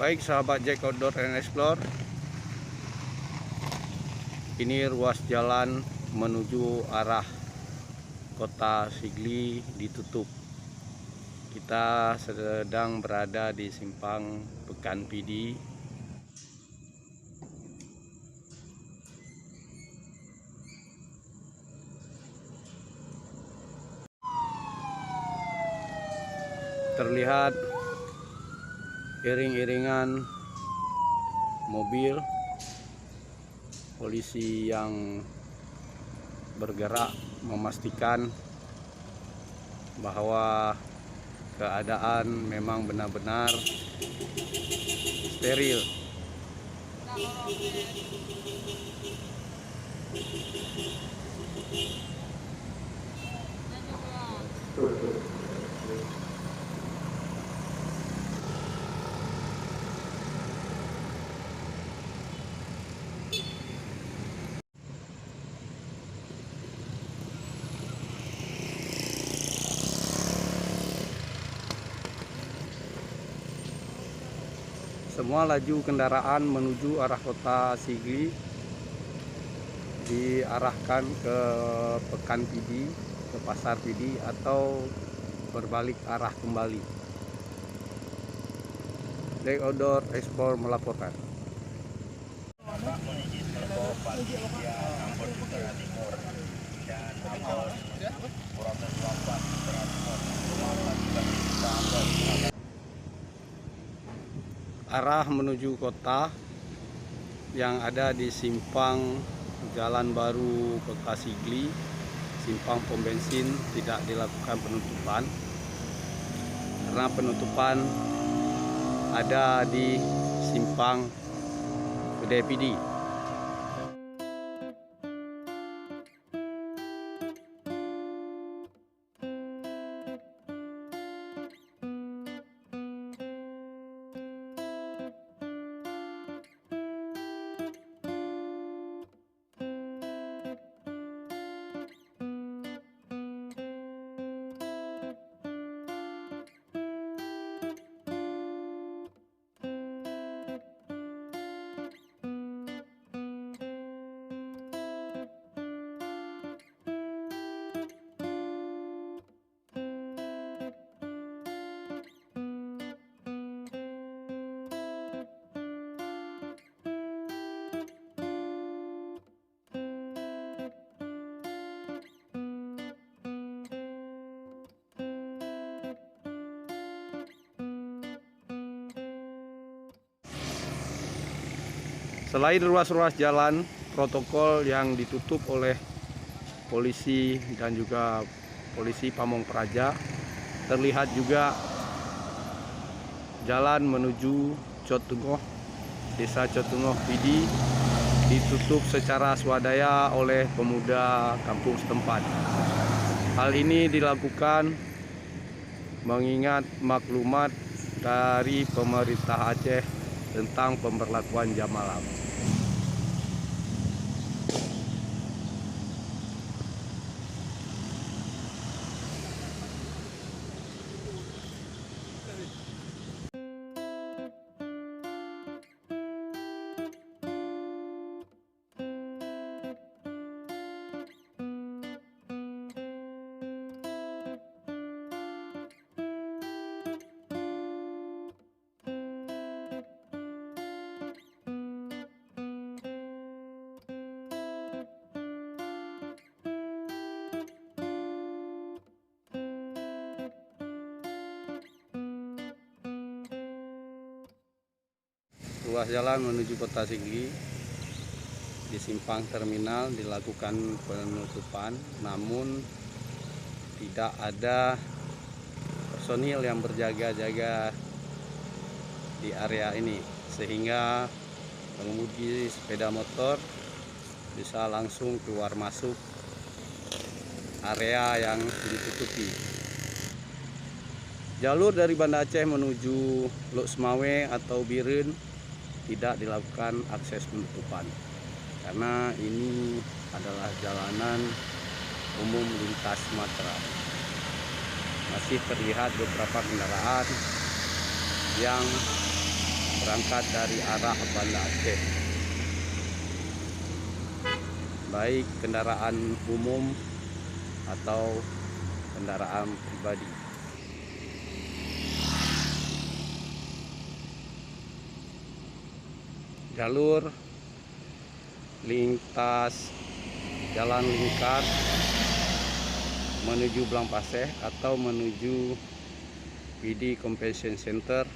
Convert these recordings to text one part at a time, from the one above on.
Baik sahabat Jack Outdoor and Explore, ini ruas jalan menuju arah Kota Sigli ditutup. Kita sedang berada di simpang Pekan Pidi. Terlihat iring-iringan mobil polisi yang bergerak memastikan bahwa keadaan memang benar-benar steril. Semua laju kendaraan menuju arah Kota Sigli diarahkan ke Pekan Pidi, ke Pasar Pidi, atau berbalik arah kembali. Jack Outdoor Explore melaporkan. Arah menuju kota yang ada di simpang Jalan Baru Kota Sigli, simpang pom bensin, tidak dilakukan penutupan karena penutupan ada di simpang Kedai Pidi. Selain ruas-ruas jalan protokol yang ditutup oleh polisi dan juga polisi Pamong Praja, terlihat juga jalan menuju Cotungoh, Desa Cotungoh Pidi, ditutup secara swadaya oleh pemuda kampung setempat. Hal ini dilakukan mengingat maklumat dari pemerintah Aceh tentang pemberlakuan jam malam. Ruas jalan menuju Kota Sigli di simpang terminal dilakukan penutupan, namun tidak ada personil yang berjaga-jaga di area ini, sehingga pengemudi sepeda motor bisa langsung keluar masuk area yang ditutupi. Jalur dari Banda Aceh menuju Lok Semawe atau Biren tidak dilakukan akses penutupan karena ini adalah jalanan umum lintas Sumatera. Masih terlihat beberapa kendaraan yang berada berangkat dari arah Banda Aceh, baik kendaraan umum atau kendaraan pribadi. Jalur lintas jalan lingkar menuju Blampaseh atau menuju PD Convention Center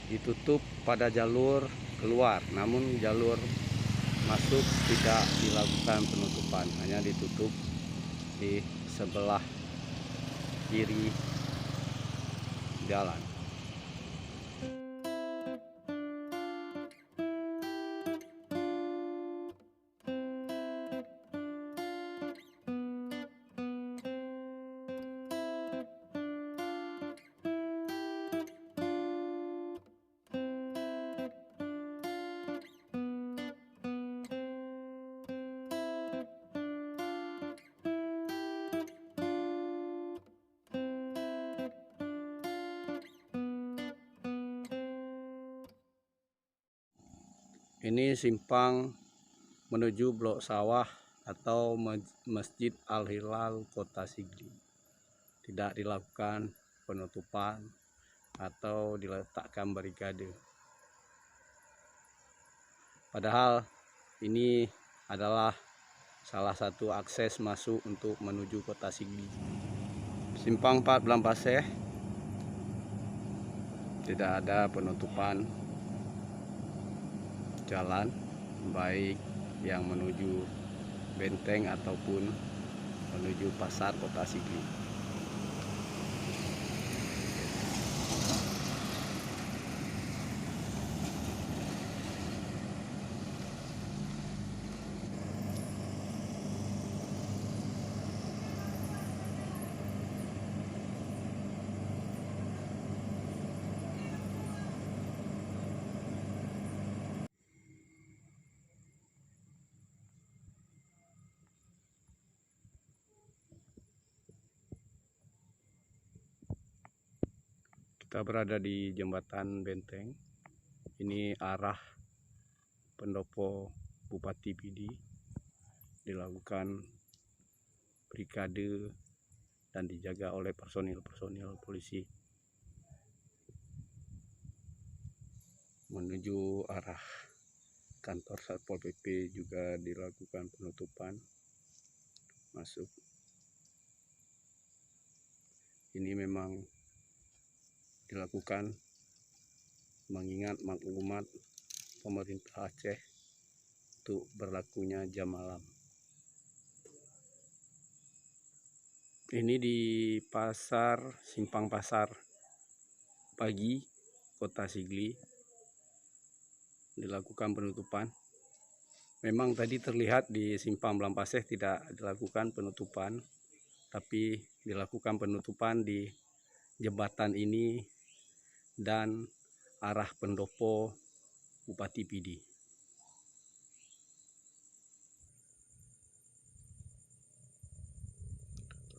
ditutup pada jalur keluar, namun jalur masuk tidak dilakukan penutupan, hanya ditutup di sebelah kiri jalan. Ini simpang menuju Blok Sawah atau Masjid Al-Hilal Kota Sigli. Tidak dilakukan penutupan atau diletakkan barikade. Padahal ini adalah salah satu akses masuk untuk menuju Kota Sigli. Simpang 4 Blampaseh tidak ada penutupan jalan, baik yang menuju Benteng ataupun menuju pasar Kota Sigli. Kita berada di jembatan Benteng. Ini arah pendopo Bupati PD. Dilakukan brigade dan dijaga oleh personil polisi. Menuju arah kantor Satpol PP juga dilakukan penutupan masuk. Ini memang dilakukan mengingat maklumat pemerintah Aceh untuk berlakunya jam malam. Ini di simpang pasar pagi Kota Sigli dilakukan penutupan. Memang tadi terlihat di simpang Blampaseh tidak dilakukan penutupan, tapi dilakukan penutupan di jembatan ini dan arah pendopo Bupati PD.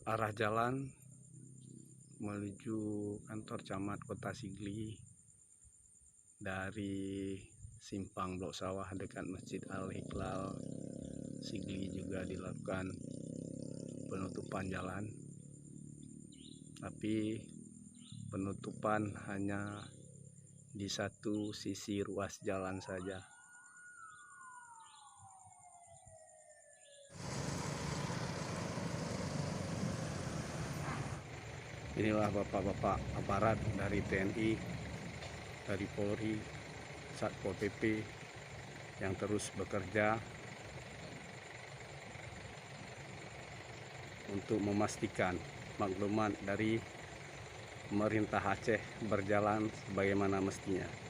Arah jalan menuju kantor camat Kota Sigli dari simpang Blok Sawah dekat Masjid Al-Hilal Sigli juga dilakukan penutupan jalan, tapi penutupan hanya di satu sisi ruas jalan saja. Inilah bapak-bapak aparat dari TNI, dari Polri, Satpol PP yang terus bekerja untuk memastikan maklumat dari pemerintah Aceh berjalan sebagaimana mestinya.